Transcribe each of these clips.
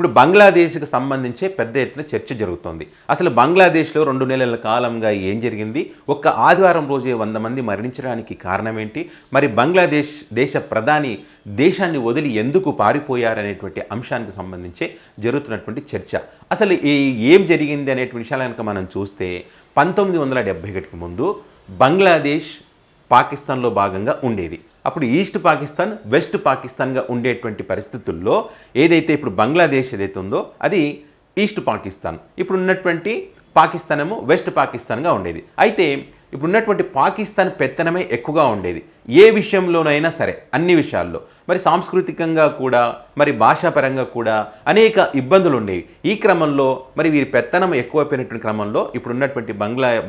ఇప్పుడు బంగ్లాదేశ్కి సంబంధించే పెద్ద ఎత్తున చర్చ జరుగుతోంది. అసలు బంగ్లాదేశ్లో 2 నెలల కాలంగా ఏం జరిగింది, ఒక్క ఆదివారం రోజే 100 మంది మరణించడానికి కారణం ఏంటి, మరి బంగ్లాదేశ్ దేశ ప్రధాని దేశాన్ని వదిలి ఎందుకు పారిపోయారనేటువంటి అంశానికి సంబంధించే జరుగుతున్నటువంటి చర్చ. అసలు ఏం జరిగింది అనేటువంటి విషయాలు కనుక మనం చూస్తే 1971కి ముందు బంగ్లాదేశ్ పాకిస్తాన్లో భాగంగా ఉండేది. అప్పుడు ఈస్ట్ పాకిస్తాన్, వెస్ట్ పాకిస్తాన్గా ఉండేటువంటి పరిస్థితుల్లో ఏదైతే ఇప్పుడు బంగ్లాదేశ్ ఏదైతే ఉందో అది ఈస్ట్ పాకిస్తాన్, ఇప్పుడు ఉన్నటువంటి పాకిస్తాన్ ఏమో వెస్ట్ పాకిస్తాన్గా ఉండేది. అయితే ఇప్పుడు ఉన్నటువంటి పాకిస్తాన్ పెత్తనమే ఎక్కువగా ఉండేది ఏ విషయంలోనైనా సరే, అన్ని విషయాల్లో. మరి సాంస్కృతికంగా కూడా, మరి భాషాపరంగా కూడా అనేక ఇబ్బందులు ఉండేవి. ఈ క్రమంలో మరి వీరి పెత్తనం ఎక్కువైపోయినటువంటి క్రమంలో ఇప్పుడు ఉన్నటువంటి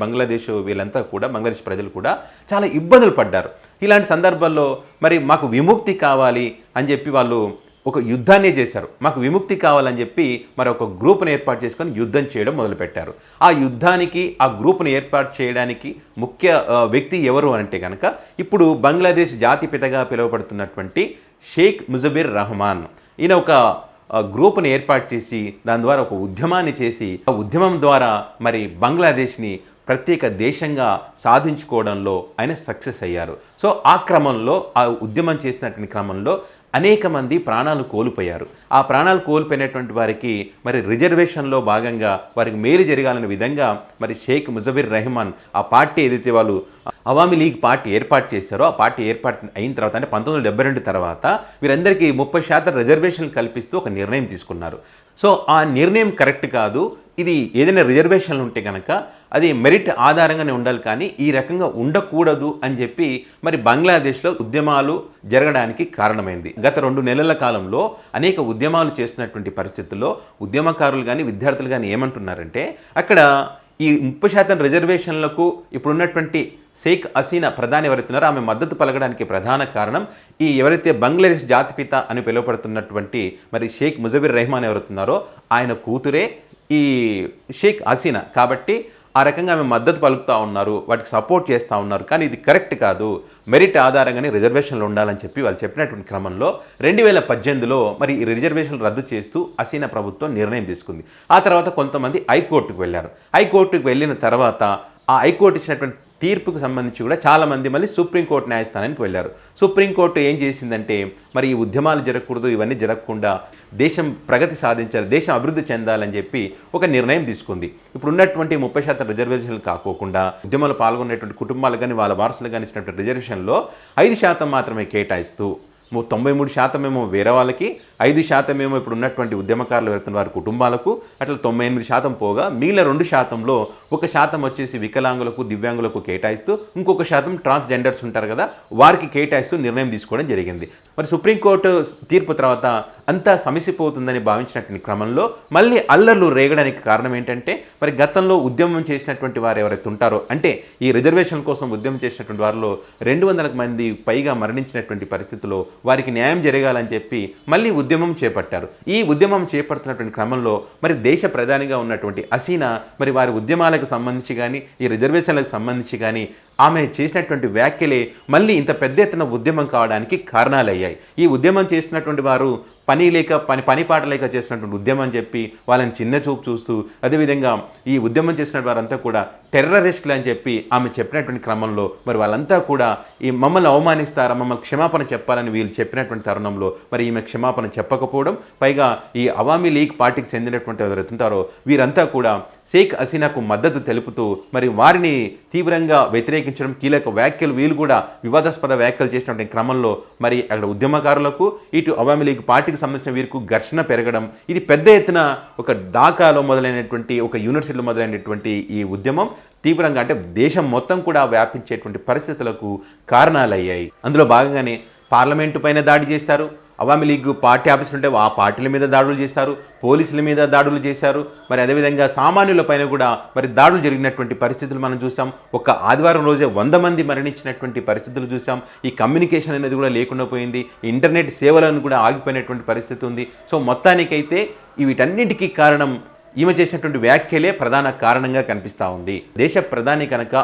బంగ్లాదేశ్ వీళ్ళంతా కూడా, బంగ్లాదేశ్ ప్రజలు కూడా చాలా ఇబ్బందులు పడ్డారు. ఇలాంటి సందర్భాల్లో మరి మాకు విముక్తి కావాలి అని చెప్పి వాళ్ళు ఒక యుద్ధాన్నే చేశారు. మాకు విముక్తి కావాలని చెప్పి మరి ఒక గ్రూప్ను ఏర్పాటు చేసుకొని యుద్ధం చేయడం మొదలుపెట్టారు. ఆ యుద్ధానికి, ఆ గ్రూప్ను ఏర్పాటు చేయడానికి ముఖ్య వ్యక్తి ఎవరు అంటే కనుక ఇప్పుడు బంగ్లాదేశ్ జాతిపితగా పిలువబడుతున్నటువంటి షేక్ ముజబిర్ రహమాన్. ఈయన ఒక గ్రూప్ను ఏర్పాటు చేసి దాని ద్వారా ఒక ఉద్యమాన్ని చేసి, ఆ ఉద్యమం ద్వారా మరి బంగ్లాదేశ్ని ప్రత్యేక దేశంగా సాధించుకోవడంలో ఆయన సక్సెస్ అయ్యారు. సో ఆ క్రమంలో, ఆ ఉద్యమం చేసినటువంటి క్రమంలో అనేక మంది ప్రాణాలు కోల్పోయారు. ఆ ప్రాణాలు కోల్పోయినటువంటి వారికి మరి రిజర్వేషన్లో భాగంగా వారికి మేలు జరగాలనే విధంగా మరి షేక్ ముజబిర్ రెహమాన్ ఆ పార్టీ ఏదైతే వాళ్ళు అవామీ లీగ్ పార్టీ ఏర్పాటు చేశారో, ఆ పార్టీ ఏర్పాటు అయిన తర్వాత అంటే 1972 తర్వాత వీరందరికీ 30% రిజర్వేషన్లు కల్పిస్తూ ఒక నిర్ణయం తీసుకున్నారు. సో ఆ నిర్ణయం కరెక్ట్ కాదు. ఇది ఏదైనా రిజర్వేషన్లు ఉంటే కనుక అది మెరిట్ ఆధారంగానే ఉండాలి, కానీ ఈ రకంగా ఉండకూడదు అని చెప్పి మరి బంగ్లాదేశ్లో ఉద్యమాలు జరగడానికి కారణమైంది. గత 2 నెలల కాలంలో అనేక ఉద్యమాలు చేసినటువంటి పరిస్థితుల్లో ఉద్యమకారులు కానీ, విద్యార్థులు కానీ ఏమంటున్నారంటే అక్కడ ఈ 30% రిజర్వేషన్లకు ఇప్పుడున్నటువంటి షేక్ హసీనా ప్రధాని ఎవరైతున్నారో ఆమె మద్దతు పలకడానికి ప్రధాన కారణం ఈ ఎవరైతే బంగ్లాదేశ్ జాతిపిత అని పిలువబడుతున్నటువంటి మరి షేక్ ముజబిర్ రెహమాన్ ఎవరుతున్నారో ఆయన కూతురే ఈ షేక్ హసీనా. కాబట్టి ఆ రకంగా ఆమె మద్దతు పలుకుతూ ఉన్నారు, వాటికి సపోర్ట్ చేస్తూ ఉన్నారు. కానీ ఇది కరెక్ట్ కాదు, మెరిట్ ఆధారంగానే రిజర్వేషన్లు ఉండాలని చెప్పి వాళ్ళు చెప్పినటువంటి క్రమంలో 2018లో మరి ఈ రిజర్వేషన్లు రద్దు చేస్తూ హసీనా ప్రభుత్వం నిర్ణయం తీసుకుంది. ఆ తర్వాత కొంతమంది హైకోర్టుకు వెళ్ళారు. హైకోర్టుకు వెళ్ళిన తర్వాత ఆ హైకోర్టు ఇచ్చినటువంటి తీర్పుకు సంబంధించి కూడా చాలామంది మళ్ళీ సుప్రీంకోర్టు న్యాయస్థానానికి వెళ్ళారు. సుప్రీంకోర్టు ఏం చేసిందంటే మరి ఈ ఉద్యమాలు జరగకూడదు, ఇవన్నీ జరగకుండా దేశం ప్రగతి సాధించాలి, దేశం అభివృద్ధి చెందాలని చెప్పి ఒక నిర్ణయం తీసుకుంది. ఇప్పుడు ఉన్నటువంటి 30% రిజర్వేషన్లు కాకోకుండా ఉద్యమాలు పాల్గొనేటువంటి కుటుంబాలు కానీ, వాళ్ళ వారసులు కానీ ఇచ్చినటువంటి రిజర్వేషన్లో 5% మాత్రమే కేటాయిస్తూ 93% ఏమో వేరే వాళ్ళకి, 5% ఏమో ఇప్పుడు ఉన్నటువంటి ఉద్యమకారులు వెళ్తున్న వారి కుటుంబాలకు, అట్లా 98% పోగా మిగిలిన 2%లో 1% వచ్చేసి వికలాంగులకు, దివ్యాంగులకు కేటాయిస్తూ, ఇంకొక శాతం ట్రాన్స్జెండర్స్ ఉంటారు కదా వారికి కేటాయిస్తూ నిర్ణయం తీసుకోవడం జరిగింది. మరి సుప్రీంకోర్టు తీర్పు తర్వాత అంతా సమసిపోతుందని భావించినటువంటి క్రమంలో మళ్ళీ అల్లర్లు రేగడానికి కారణం ఏంటంటే మరి గతంలో ఉద్యమం చేసినటువంటి వారు ఎవరైతే ఉంటారో, అంటే ఈ రిజర్వేషన్ కోసం ఉద్యమం చేసినటువంటి వారిలో 200 మంది పైగా మరణించినటువంటి పరిస్థితుల్లో వారికి న్యాయం జరగాలని చెప్పి మళ్ళీ ఉద్యమం చేపట్టారు. ఈ ఉద్యమం చేపడుతున్నటువంటి క్రమంలో మరి దేశ ప్రధానిగా ఉన్నటువంటి హసీనా మరి వారి ఉద్యమాలకు సంబంధించి కానీ, ఈ రిజర్వేషన్లకు సంబంధించి కానీ ఆమె చేసినటువంటి వ్యాఖ్యలే మళ్ళీ ఇంత పెద్ద ఎత్తున ఉద్యమం కావడానికి కారణాలయ్యాయి. ఈ ఉద్యమం చేసినటువంటి వారు పనిపాట లేక చేసినటువంటి ఉద్యమం అని చెప్పి వాళ్ళని చిన్న చూపు చూస్తూ, అదేవిధంగా ఈ ఉద్యమం చేసిన వారంతా కూడా టెర్రరిస్టులు అని చెప్పి ఆమె చెప్పినటువంటి క్రమంలో మరి వాళ్ళంతా కూడా ఈ మమ్మల్ని అవమానిస్తారా, మమ్మల్ని క్షమాపణ చెప్పాలని వీళ్ళు చెప్పినటువంటి తరుణంలో మరి ఈమె క్షమాపణ చెప్పకపోవడం, పైగా ఈ అవామీ లీగ్ పార్టీకి చెందినటువంటి ఎవరైతే ఉంటారో వీరంతా కూడా షేక్ హసీనాకు మద్దతు తెలుపుతూ మరి వారిని తీవ్రంగా వ్యతిరేకించడం, కీలక వ్యాఖ్యలు, వీళ్ళు కూడా వివాదాస్పద వ్యాఖ్యలు చేసినటువంటి క్రమంలో మరి అక్కడ ఉద్యమకారులకు, ఇటు అవామీ లీగ్ పార్టీకి సంబంధించిన వీరికి ఘర్షణ పెరగడం, ఇది పెద్ద ఎత్తున ఒక ఢాకాలో మొదలైనటువంటి, ఒక యూనివర్సిటీలో మొదలైనటువంటి ఈ ఉద్యమం తీవ్రంగా అంటే దేశం మొత్తం కూడా వ్యాపించేటువంటి పరిస్థితులకు కారణాలయ్యాయి. అందులో భాగంగానే పార్లమెంటు పైన దాడి చేశారు, అవామీ లీగ్ పార్టీ ఆఫీసులు ఉంటే ఆ పార్టీల మీద దాడులు చేశారు, పోలీసుల మీద దాడులు చేశారు, మరి అదేవిధంగా సామాన్యులపైన కూడా మరి దాడులు జరిగినటువంటి పరిస్థితులు మనం చూసాం. ఒక ఆదివారం రోజే 100 మంది మరణించినటువంటి పరిస్థితులు చూసాం. ఈ కమ్యూనికేషన్ అనేది కూడా లేకుండా పోయింది, ఇంటర్నెట్ సేవలను కూడా ఆగిపోయినటువంటి పరిస్థితి ఉంది. సో మొత్తానికైతే వీటన్నిటికీ కారణం ఈమె చేసినటువంటి వ్యాఖ్యలే ప్రధాన కారణంగా కనిపిస్తూ ఉంది. దేశ ప్రధాని కనుక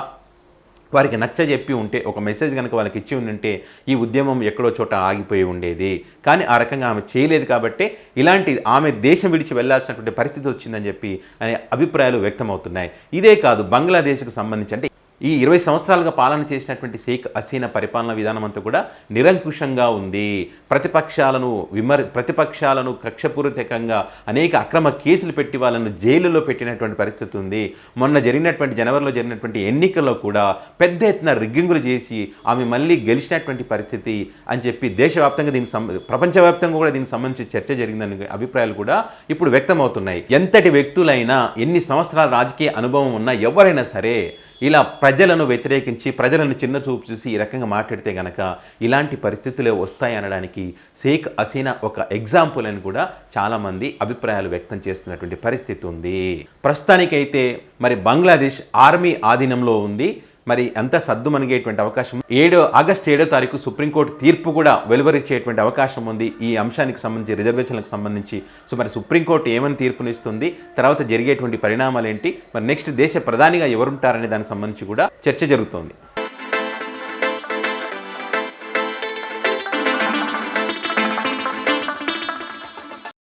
వారికి నచ్చజెప్పి ఉంటే, ఒక మెసేజ్ కనుక వాళ్ళకి ఇచ్చి ఉంటే ఈ ఉద్యమం ఎక్కడో చోట ఆగిపోయి ఉండేది. కానీ ఆ రకంగా ఆమె చేయలేదు కాబట్టి ఇలాంటి ఆమె దేశం విడిచి వెళ్లాల్సినటువంటి పరిస్థితి వచ్చిందని చెప్పి అనే అభిప్రాయాలు వ్యక్తమవుతున్నాయి. ఇదే కాదు, బంగ్లాదేశ్కు సంబంధించి అంటే ఈ 20 సంవత్సరాలుగా పాలన చేసినటువంటి షేక్ హసీనా పరిపాలనా విధానం అంతా కూడా నిరంకుశంగా ఉంది. ప్రతిపక్షాలను కక్షపూరితంగా అనేక అక్రమ కేసులు పెట్టి వాళ్ళను జైలులో పెట్టినటువంటి పరిస్థితి ఉంది. మొన్న జనవరిలో జరిగినటువంటి ఎన్నికల్లో కూడా పెద్ద ఎత్తున రిగ్గింగులు చేసి ఆమె మళ్ళీ గెలిచినటువంటి పరిస్థితి అని చెప్పి దేశవ్యాప్తంగా ప్రపంచవ్యాప్తంగా కూడా దీనికి సంబంధించి చర్చ జరిగిందనే అభిప్రాయాలు కూడా ఇప్పుడు వ్యక్తమవుతున్నాయి. ఎంతటి వ్యక్తులైనా, ఎన్ని సంవత్సరాల రాజకీయ అనుభవం ఉన్నా ఎవరైనా సరే ఇలా ప్రజలను వ్యతిరేకించి ప్రజలను చిన్న చూపు చూసి ఈ రకంగా మాట్లాడితే గనక ఇలాంటి పరిస్థితులే వస్తాయి అనడానికి షేక్ హసీనా ఒక ఎగ్జాంపుల్ అని కూడా చాలామంది అభిప్రాయాలు వ్యక్తం చేస్తున్నటువంటి పరిస్థితి ఉంది. ప్రస్తుతానికైతే మరి బంగ్లాదేశ్ ఆర్మీ ఆధీనంలో ఉంది. మరి అంతా సద్దుమణిగేటువంటి అవకాశం ఆగస్టు 7వ తారీఖు సుప్రీంకోర్టు తీర్పు కూడా వెలువరించేటువంటి అవకాశం ఉంది ఈ అంశానికి సంబంధించి, రిజర్వేషన్లకు సంబంధించి. సో మరి సుప్రీంకోర్టు ఏమని తీర్పునిస్తుంది, తర్వాత జరిగేటువంటి పరిణామాలు ఏంటి, మరి నెక్స్ట్ దేశ ప్రధానిగా ఎవరుంటారనే దానికి సంబంధించి కూడా చర్చ జరుగుతోంది.